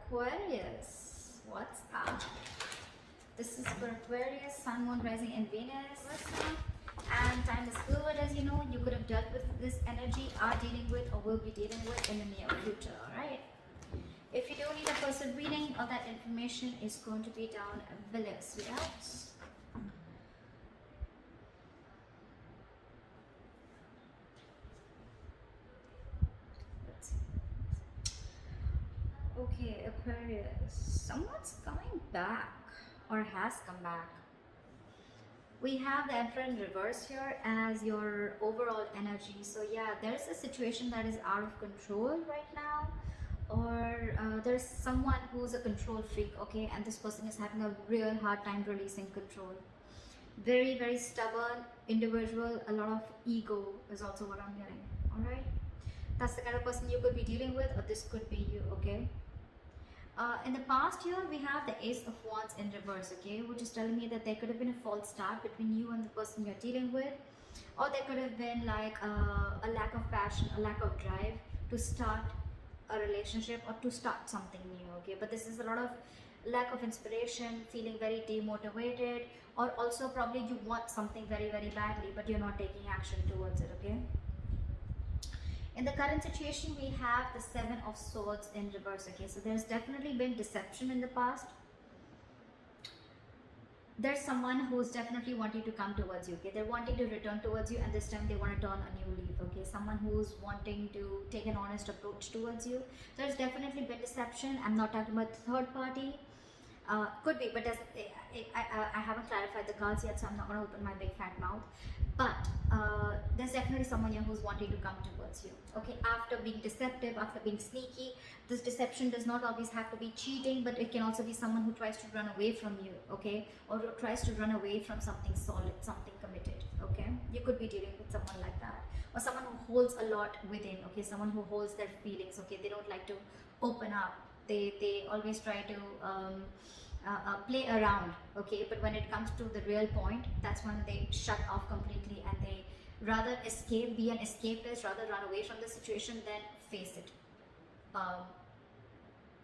Aquarius, what's up? This is for Aquarius, Sun, Moon, Rising, and Venus. What's up? And time is fluid, as you know. You could have dealt with this energy, are dealing with, or will be dealing with in the near future. Alright? If you don't need a person reading, all that information is going to be down below, sweethearts. Okay, Aquarius. Someone's coming back or has come back. We have the Emperor in reverse here as your overall energy. So yeah, there's a situation that is out of control right now, or there's someone who's a control freak, okay, and this person is having a real hard time releasing control. Very, very stubborn individual, a lot of ego is also what I'm getting. All right, that's the kind of person you could be dealing with, or this could be you, okay. In the past year, we have the Ace of Wands in reverse, okay, which is telling me that there could have been a false start between you and the person you're dealing with, or there could have been like a lack of passion, a lack of drive to start a relationship or to start something new, okay. But this is a lot of lack of inspiration, feeling very demotivated, or also probably you want something very, very badly, but you're not taking action towards it, okay. In the current situation, we have the Seven of Swords in reverse, okay. So there's definitely been deception in the past. There's someone who's definitely wanting to come towards you, okay. They're wanting to return towards you, and this time they want to turn a new leaf, okay. Someone who's wanting to take an honest approach towards you. There's definitely been deception. I'm not talking about the third party. Could be, but I haven't clarified the cards yet, so I'm not going to open my big fat mouth. But there's definitely someone here who's wanting to come towards you, okay. After being deceptive, after being sneaky, this deception does not always have to be cheating, but it can also be someone who tries to run away from you, okay, or tries to run away from something solid, something committed, okay. You could be dealing with someone like that, or someone who holds a lot within, okay, someone who holds their feelings, okay. They don't like to open up. They always try to play around, okay, but when it comes to the real point, that's when they shut off completely, and they rather escape, be an escapist, rather run away from the situation than face it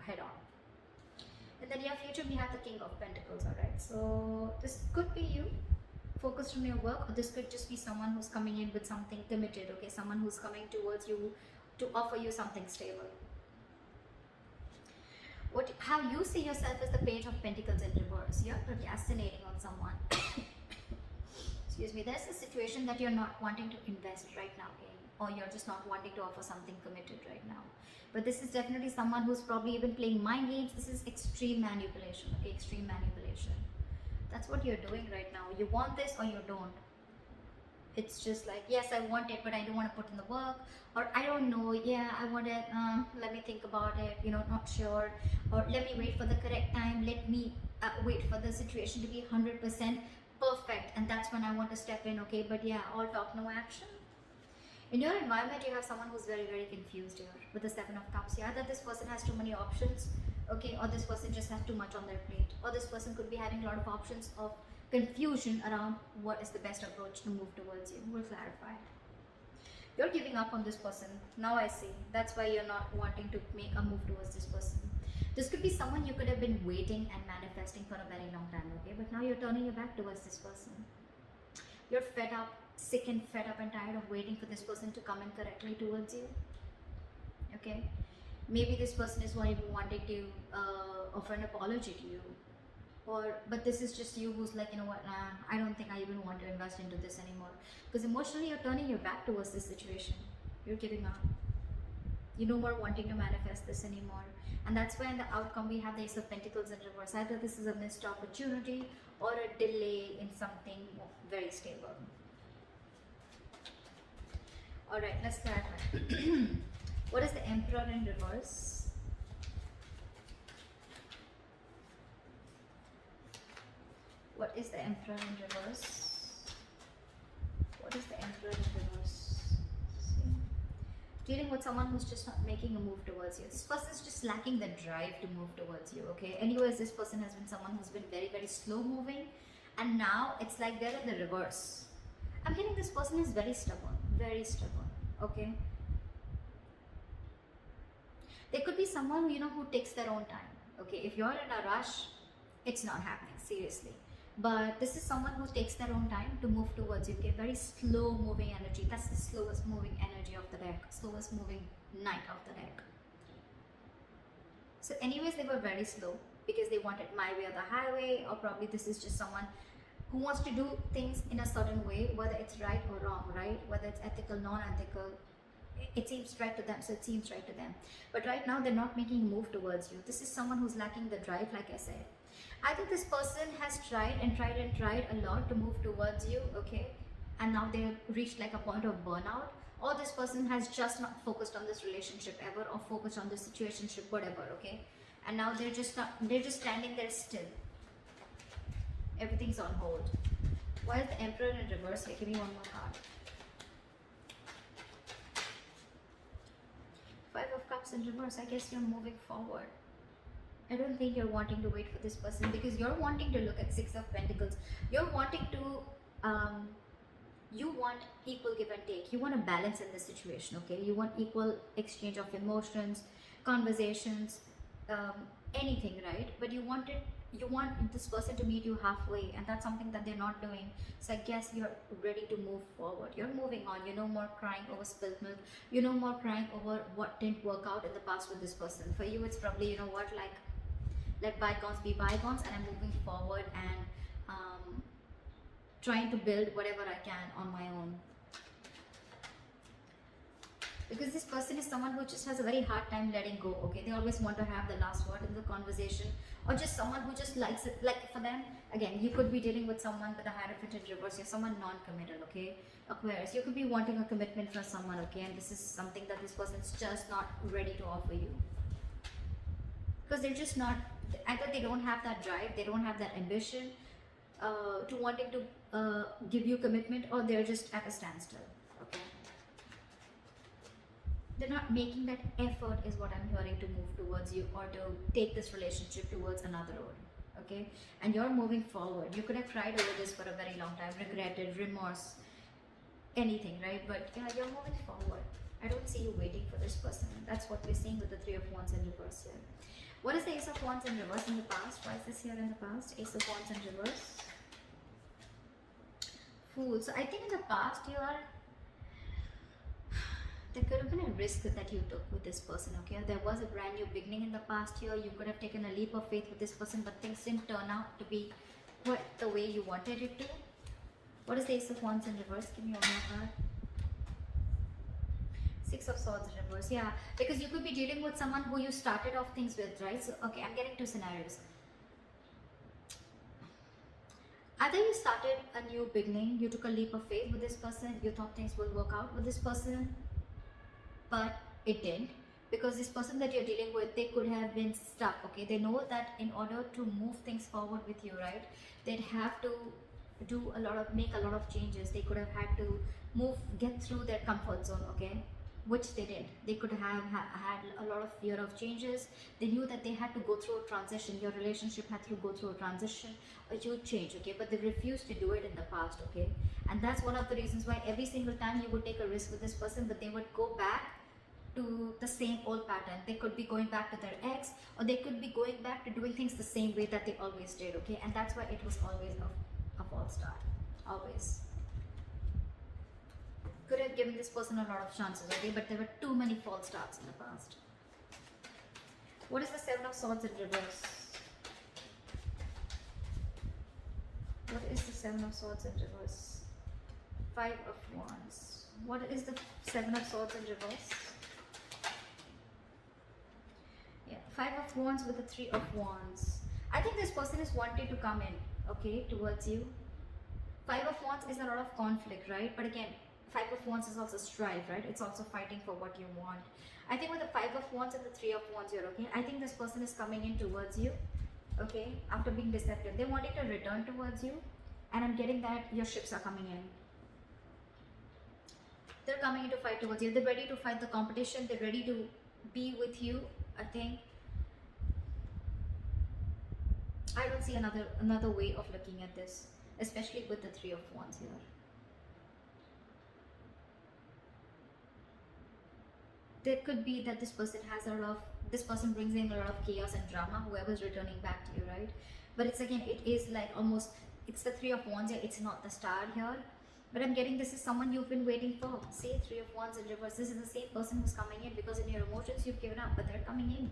head on. In the near future, we have the King of Pentacles, all right. So this could be you focused on your work, or this could just be someone who's coming in with something committed, okay, someone who's coming towards you to offer you something stable. How you see yourself as the Page of Pentacles in reverse. You're procrastinating on someone. Excuse me. There's a situation that you're not wanting to invest right now in, or you're just not wanting to offer something committed right now. But this is definitely someone who's probably even playing mind games. This is extreme manipulation, okay? Extreme manipulation. That's what you're doing right now. You want this or you don't. It's just like, yes, I want it, but I don't want to put in the work, or I don't know, yeah, I want it, let me think about it, you know, not sure, or let me wait for the correct time, let me wait for the situation to be 100% perfect, and that's when I want to step in, okay. But yeah, all talk, no action. In your environment, you have someone who's very, very confused here with the Seven of Cups. Yeah, that this person has too many options, okay, or this person just has too much on their plate, or this person could be having a lot of options of confusion around what is the best approach to move towards you. We'll clarify. You're giving up on this person. Now I see. That's why you're not wanting to make a move towards this person. This could be someone you could have been waiting and manifesting for a very long time, okay? But now you're turning your back towards this person. You're fed up, sick and fed up and tired of waiting for this person to come in correctly towards you, okay? Maybe this person is wanting to offer an apology to you. But this is just you who's like, you know what, I don't think I even want to invest into this anymore, because emotionally you're turning your back towards this situation. You're giving up. You're no more wanting to manifest this anymore, and that's why in the outcome we have the Ace of Pentacles in reverse. Either this is a missed opportunity or a delay in something very stable. All right, let's clarify. What is the Emperor in reverse? What is the Emperor in reverse? What is the Emperor in reverse? See? Dealing with someone who's just not making a move towards you. This person is just lacking the drive to move towards you, okay? Anyways, this person has been someone who's been very, very slow moving, and now it's like they're in the reverse. I'm getting this person is very stubborn, okay? There could be someone, you know, who takes their own time. Okay, if you're in a rush, it's not happening, seriously. But this is someone who takes their own time to move towards you. Okay, very slow moving energy. That's the slowest moving energy of the deck, slowest moving knight of the deck. So anyways, they were very slow because they wanted my way or the highway, or probably this is just someone who wants to do things in a certain way, whether it's right or wrong, right? Whether it's ethical, non-ethical, it seems right to them, so it seems right to them. But right now, they're not making a move towards you. This is someone who's lacking the drive, like I said. I think this person has tried and tried and tried a lot to move towards you, okay? And now they've reached like a point of burnout. Or this person has just not focused on this relationship ever, or focused on this situationship, whatever, okay? And now they're just standing there still. Everything's on hold. Why is the Emperor in reverse? Here, give me one more card. Five of Cups in reverse. I guess you're moving forward. I don't think you're wanting to wait for this person, because you're wanting to look at Six of Pentacles. You're wanting to, you want equal give and take. You want a balance in this situation, okay? You want equal exchange of emotions, conversations, anything, right? But you want this person to meet you halfway, and that's something that they're not doing. So I guess you're ready to move forward. You're moving on. You're no more crying over spilled milk. You're no more crying over what didn't work out in the past with this person. For you, it's probably, you know what, like, let bygones be bygones, and I'm moving forward and trying to build whatever I can on my own. Because this person is someone who just has a very hard time letting go, okay? They always want to have the last word in the conversation, or just someone who just likes it. Like for them, again, you could be dealing with someone with a Hierophant in reverse. You're someone non-committal, okay? Aquarius, you could be wanting a commitment from someone, okay? And this is something that this person's just not ready to offer you. Because they're just not, either they don't have that drive, they don't have that ambition to wanting to give you commitment, or they're just at a standstill, okay? They're not making that effort, is what I'm hearing, to move towards you or to take this relationship towards another road, okay? And you're moving forward. You could have cried over this for a very long time, regretted, remorse, anything, right? But yeah, you're moving forward. I don't see you waiting for this person. That's what we're seeing with the Three of Wands in reverse here. What is the Ace of Wands in reverse in the past? Why is this here in the past? Ace of Wands in reverse. Fool. So I think in the past there could have been a risk that you took with this person, okay? There was a brand new beginning in the past year. You could have taken a leap of faith with this person, but things didn't turn out to be the way you wanted it to. What is the Ace of Wands in reverse? Give me one more card. Six of Swords in reverse. Yeah, because you could be dealing with someone who you started off things with, right? So, okay, I'm getting two scenarios. Either you started a new beginning, you took a leap of faith with this person, you thought things will work out with this person, but it didn't. Because this person that you're dealing with, they could have been stuck, okay? They know that in order to move things forward with you, right, they'd have to make a lot of changes. They could have had to get through their comfort zone, okay? Which they did. They could have had a lot of fear of changes. They knew that they had to go through a transition. Your relationship had to go through a transition, a huge change, okay? But they refused to do it in the past, okay? And that's one of the reasons why every single time you would take a risk with this person, but they would go back to the same old pattern. They could be going back to their ex, or they could be going back to doing things the same way that they always did, okay? And that's why it was always a false start, always. Could have given this person a lot of chances, okay? But there were too many false starts in the past. What is the Seven of Swords in reverse? What is the Seven of Swords in reverse? Five of Wands. What is the Seven of Swords in reverse? Yeah, Five of Wands with the Three of Wands. I think this person is wanting to come in, okay, towards you. Five of Wands is a lot of conflict, right? But again, Five of Wands is also strife, right? It's also fighting for what you want. I think with the Five of Wands and the Three of Wands, you're okay. I think this person is coming in towards you, okay, after being deceptive. They're wanting to return towards you, and I'm getting that your ships are coming in. They're coming in to fight towards you. They're ready to fight the competition. They're ready to be with you, I think. I don't see another way of looking at this, especially with the Three of Wands here. There could be that this person has a lot of this person brings in a lot of chaos and drama, whoever's returning back to you, right? But it's again, it is like almost, it's the Three of Wands here, it's not the Star here. But I'm getting this is someone you've been waiting for. See, Three of Wands in reverse. This is the same person who's coming in, because in your emotions you've given up, but they're coming in.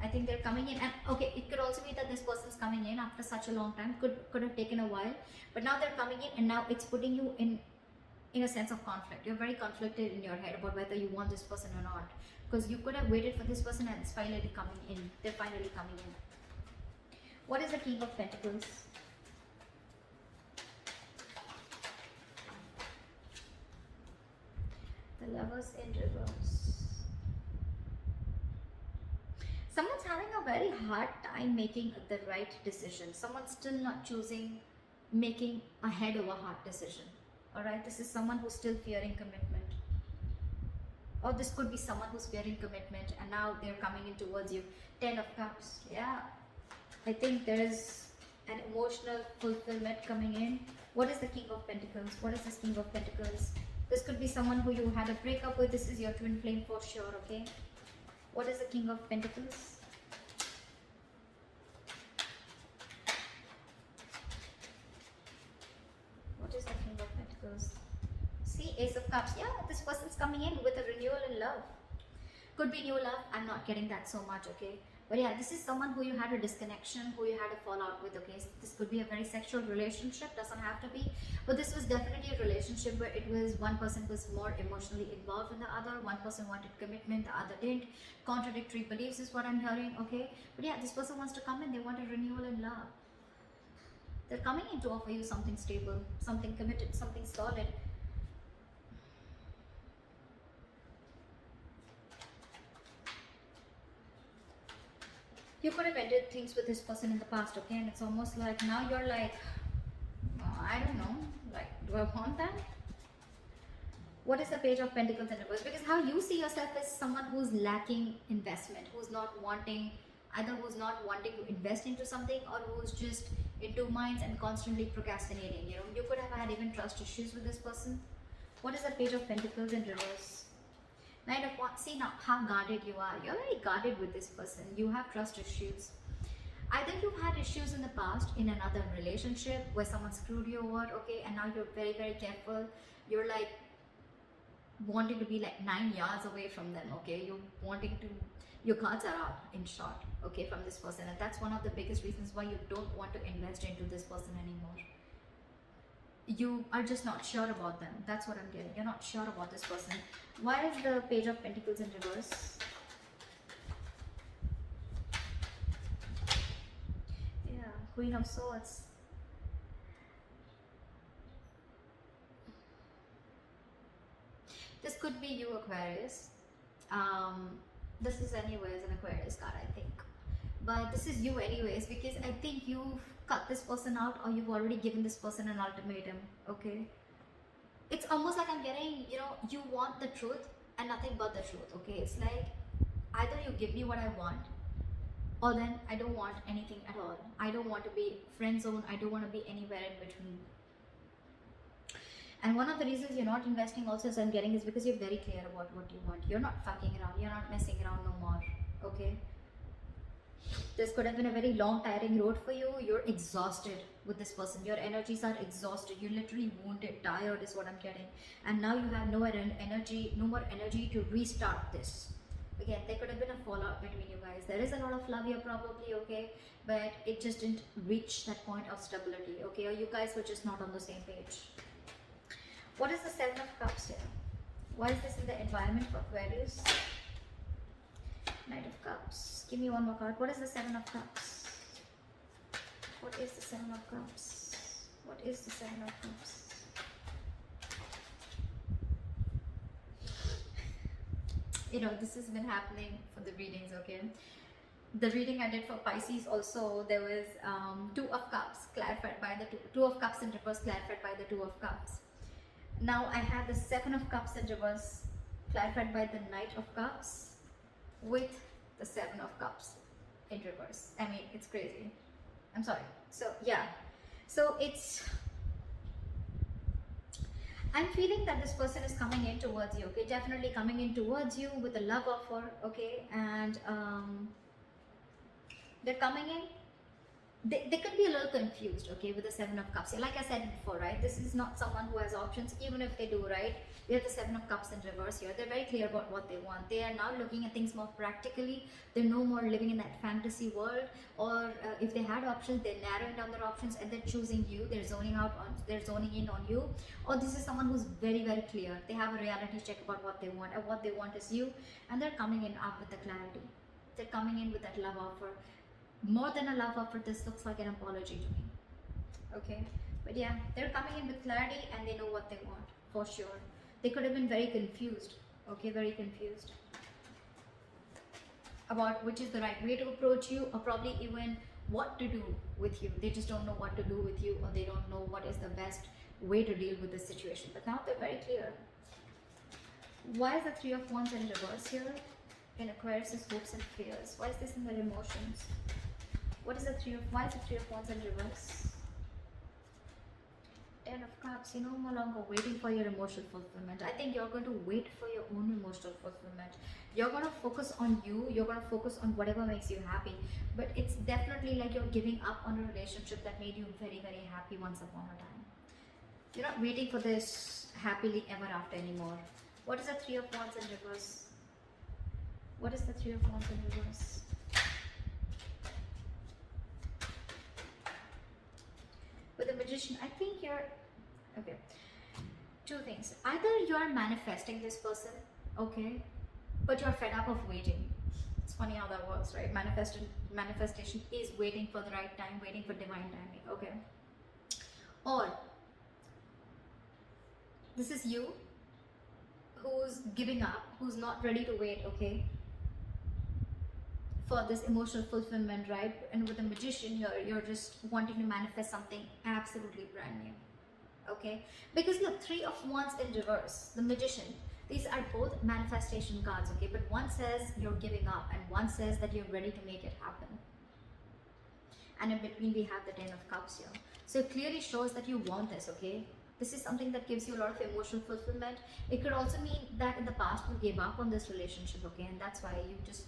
I think they're coming in, and okay, it could also be that this person's coming in after such a long time. Could have taken a while, but now they're coming in, and now it's putting you in a sense of conflict. You're very conflicted in your head about whether you want this person or not, because you could have waited for this person, and it's finally coming in. They're finally coming in. What is the King of Pentacles? The Lovers in reverse. Someone's having a very hard time making the right decision. Someone's still not choosing, making a head over heart decision. Alright, this is someone who's still fearing commitment. Or this could be someone who's fearing commitment and now they're coming in towards you. 10 of Cups. Yeah. I think there is an emotional fulfillment coming in. What is the King of Pentacles? What is this King of Pentacles? This could be someone who you had a breakup with. This is your twin flame for sure, okay? What is the King of Pentacles? What is the King of Pentacles? See, Ace of Cups. Yeah, this person's coming in with a renewal in love. Could be new love. I'm not getting that so much, okay? But yeah, this is someone who you had a disconnection, who you had a fallout with, okay? So this could be a very sexual relationship, doesn't have to be. But this was definitely a relationship where it was one person was more emotionally involved than the other. One person wanted commitment, the other didn't. Contradictory beliefs is what I'm hearing, okay? But yeah, this person wants to come in. They want a renewal in love. They're coming in to offer you something stable, something committed, something solid. You could have ended things with this person in the past, okay? And it's almost like now you're like, I don't know, like, do I want that? What is the Page of Pentacles in reverse? Because how you see yourself is someone who's lacking investment, who's not wanting, either who's not wanting to invest into something or who's just in two minds and constantly procrastinating. You know, you could have had even trust issues with this person. What is the Page of Pentacles in reverse? Knight of Wands. See now how guarded you are. You're very guarded with this person. You have trust issues. Either you've had issues in the past in another relationship where someone screwed you over, okay, and now you're very, very careful. You're like wanting to be like 9 yards away from them, okay? You're wanting to, your cards are up in short, okay, from this person. And that's one of the biggest reasons why you don't want to invest into this person anymore. You are just not sure about them. That's what I'm getting. You're not sure about this person. Why is the Page of Pentacles in reverse? Yeah, Queen of Swords. This could be you, Aquarius. This is anyways an Aquarius card, I think. But this is you anyways, because I think you've cut this person out or you've already given this person an ultimatum, okay? It's almost like I'm getting, you know, you want the truth and nothing but the truth, okay? It's like either you give me what I want or then I don't want anything at all. I don't want to be friend zone. I don't want to be anywhere in between. And one of the reasons you're not investing also, as I'm getting, is because you're very clear about what you want. You're not fucking around. You're not messing around no more, okay? This could have been a very long, tiring road for you. You're exhausted with this person. Your energies are exhausted. You're literally wounded, tired is what I'm getting. And now you have no energy, no more energy to restart this. Again, there could have been a fallout between you guys. There is a lot of love here probably, okay? But it just didn't reach that point of stability, okay? Or you guys were just not on the same page. What is the Seven of Cups here? Why is this in the environment for Aquarius? Knight of Cups. Give me one more card. What is the Seven of Cups? What is the Seven of Cups? What is the Seven of Cups? You know, this has been happening for the readings, okay? The reading I did for Pisces also, there was Two of Cups clarified by the Two of Cups in reverse clarified by the Two of Cups. Now I have the Seven of Cups in reverse clarified by the Knight of Cups with the Seven of Cups in reverse. I mean, it's crazy. I'm sorry. So yeah, so it's, I'm feeling that this person is coming in towards you, okay? Definitely coming in towards you with a love offer, okay? And they're coming in, they could be a little confused, okay, with the Seven of Cups. Like I said before, right, this is not someone who has options. Even if they do, right, we have the Seven of Cups in reverse here. They're very clear about what they want. They are now looking at things more practically. They're no more living in that fantasy world. Or if they had options, they're narrowing down their options and they're choosing you. They're zoning in on you. Or this is someone who's very, very clear. They have a reality check about what they want, and what they want is you, and they're coming in up with the clarity. They're coming in with that love offer. More than a love offer, this looks like an apology to me, okay? But yeah, they're coming in with clarity and they know what they want, for sure. They could have been very confused, okay, very confused about which is the right way to approach you, or probably even what to do with you. They just don't know what to do with you, or they don't know what is the best way to deal with this situation. But now they're very clear. Why is the Three of Wands in reverse here? In Aquarius' hopes and fears. Why is this in their emotions? Why is the Three of Wands in reverse? Ten of Cups. You're no longer waiting for your emotional fulfillment. I think you're going to wait for your own emotional fulfillment. You're going to focus on you. You're going to focus on whatever makes you happy. But it's definitely like you're giving up on a relationship that made you very, very happy once upon a time. You're not waiting for this happily ever after anymore. What is the Three of Wands in reverse? What is the Three of Wands in reverse? With the Magician, I think you're, okay, two things. Either you're manifesting this person, okay, but you're fed up of waiting. It's funny how that works, right? Manifestation is waiting for the right time, waiting for divine timing, okay? Or this is you who's giving up, who's not ready to wait, okay, for this emotional fulfillment, right? And with the Magician, you're just wanting to manifest something absolutely brand new, okay? Because look, Three of Wands in reverse, the Magician, these are both manifestation cards, okay? But one says you're giving up and one says that you're ready to make it happen. And in between we have the Ten of Cups here. So it clearly shows that you want this, okay? This is something that gives you a lot of emotional fulfillment. It could also mean that in the past you gave up on this relationship, okay? And that's why you just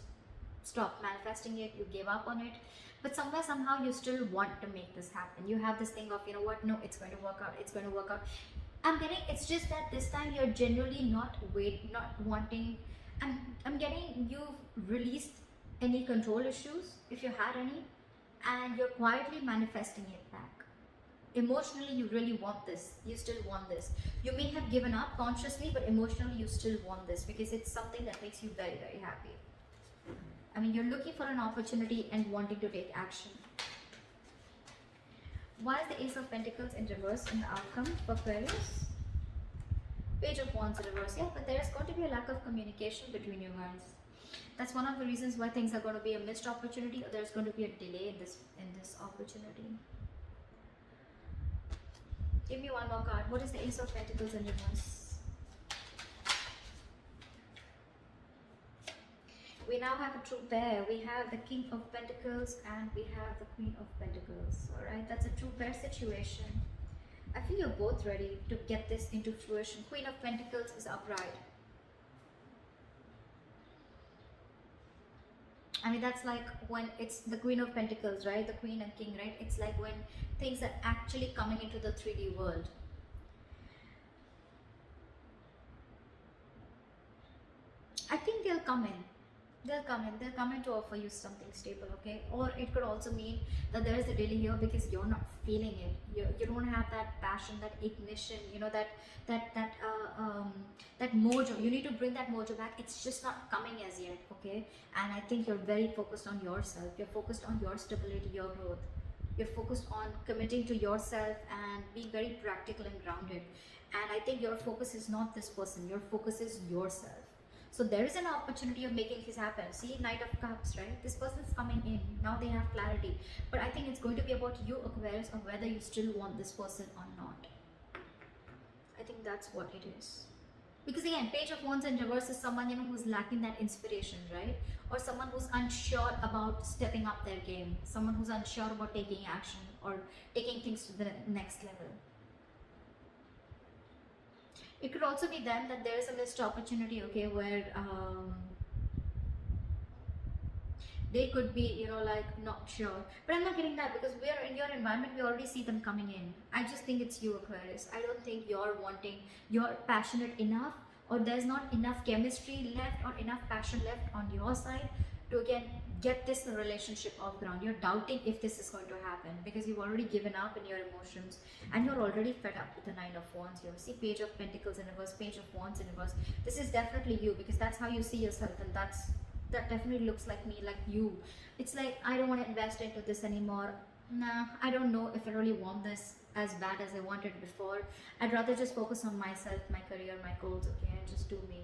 stopped manifesting it, you gave up on it. But somewhere, somehow, you still want to make this happen. You have this thing of, you know what, no, it's going to work out, it's going to work out. I'm getting, it's just that this time you're genuinely not wanting, I'm getting you've released any control issues, if you had any, and you're quietly manifesting it back. Emotionally, you really want this. You still want this. You may have given up consciously, but emotionally, you still want this because it's something that makes you very, very happy. I mean, you're looking for an opportunity and wanting to take action. Why is the Ace of Pentacles in reverse in the outcome for Aquarius? Page of Wands in reverse. Yeah, but there's going to be a lack of communication between you guys. That's one of the reasons why things are going to be a missed opportunity, or there's going to be a delay in this opportunity. Give me one more card. What is the Ace of Pentacles in reverse? We now have a true pair. We have the King of Pentacles and we have the Queen of Pentacles. Alright, that's a true pair situation. I feel you're both ready to get this into fruition. Queen of Pentacles is upright. I mean, that's like when it's the Queen of Pentacles, right? The Queen and King, right? It's like when things are actually coming into the 3D world. I think they'll come in. They'll come in to offer you something stable, okay? Or it could also mean that there is a delay here because you're not feeling it. You don't have that passion, that ignition, you know, that mojo. You need to bring that mojo back. It's just not coming as yet, okay? And I think you're very focused on yourself. You're focused on your stability, your growth. You're focused on committing to yourself and being very practical and grounded. And I think your focus is not this person. Your focus is yourself. So there is an opportunity of making this happen. See, Knight of Cups, right? This person's coming in. Now they have clarity. But I think it's going to be about you, Aquarius, or whether you still want this person or not. I think that's what it is. Because again, Page of Wands in reverse is someone, you know, who's lacking that inspiration, right? Or someone who's unsure about stepping up their game. Someone who's unsure about taking action or taking things to the next level. It could also be them that there is a missed opportunity, okay, where they could be, you know, like not sure. But I'm not getting that, because we are in your environment, we already see them coming in. I just think it's you, Aquarius. I don't think you're wanting, you're passionate enough, or there's not enough chemistry left or enough passion left on your side to again get this relationship off ground. You're doubting if this is going to happen because you've already given up in your emotions, and you're already fed up with the Nine of Wands here. See, Page of Pentacles in reverse, Page of Wands in reverse. This is definitely you, because that's how you see yourself, and that definitely looks like me, like you. It's like, I don't want to invest into this anymore. Nah, I don't know if I really want this as bad as I wanted before. I'd rather just focus on myself, my career, my goals, okay, and just do me.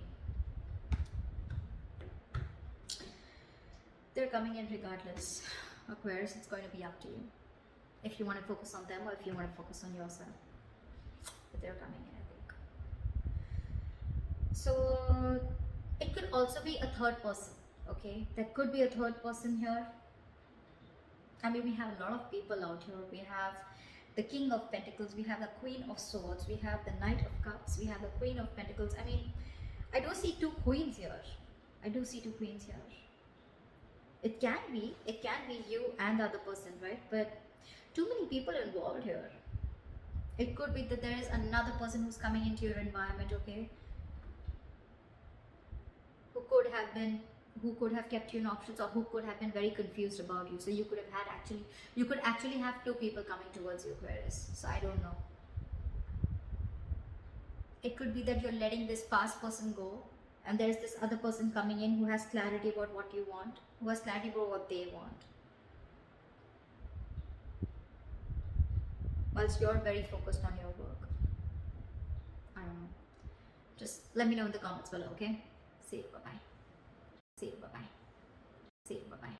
They're coming in regardless. Aquarius, it's going to be up to you if you want to focus on them or if you want to focus on yourself. But they're coming in, I think. So it could also be a third person, okay? There could be a third person here. I mean, we have a lot of people out here. We have the King of Pentacles, we have the Queen of Swords, we have the Knight of Cups, we have the Queen of Pentacles. I mean, I do see two queens here. I do see two queens here. It can be you and the other person, right? But too many people involved here. It could be that there is another person who's coming into your environment, okay? Who could have kept you in options, or who could have been very confused about you. So you could actually have two people coming towards you, Aquarius. So I don't know. It could be that you're letting this past person go, and there's this other person coming in who has clarity about what you want, who has clarity about what they want, whilst you're very focused on your work. I don't know. Just let me know in the comments below, okay? See you, bye-bye. See you, bye-bye. See you, bye-bye.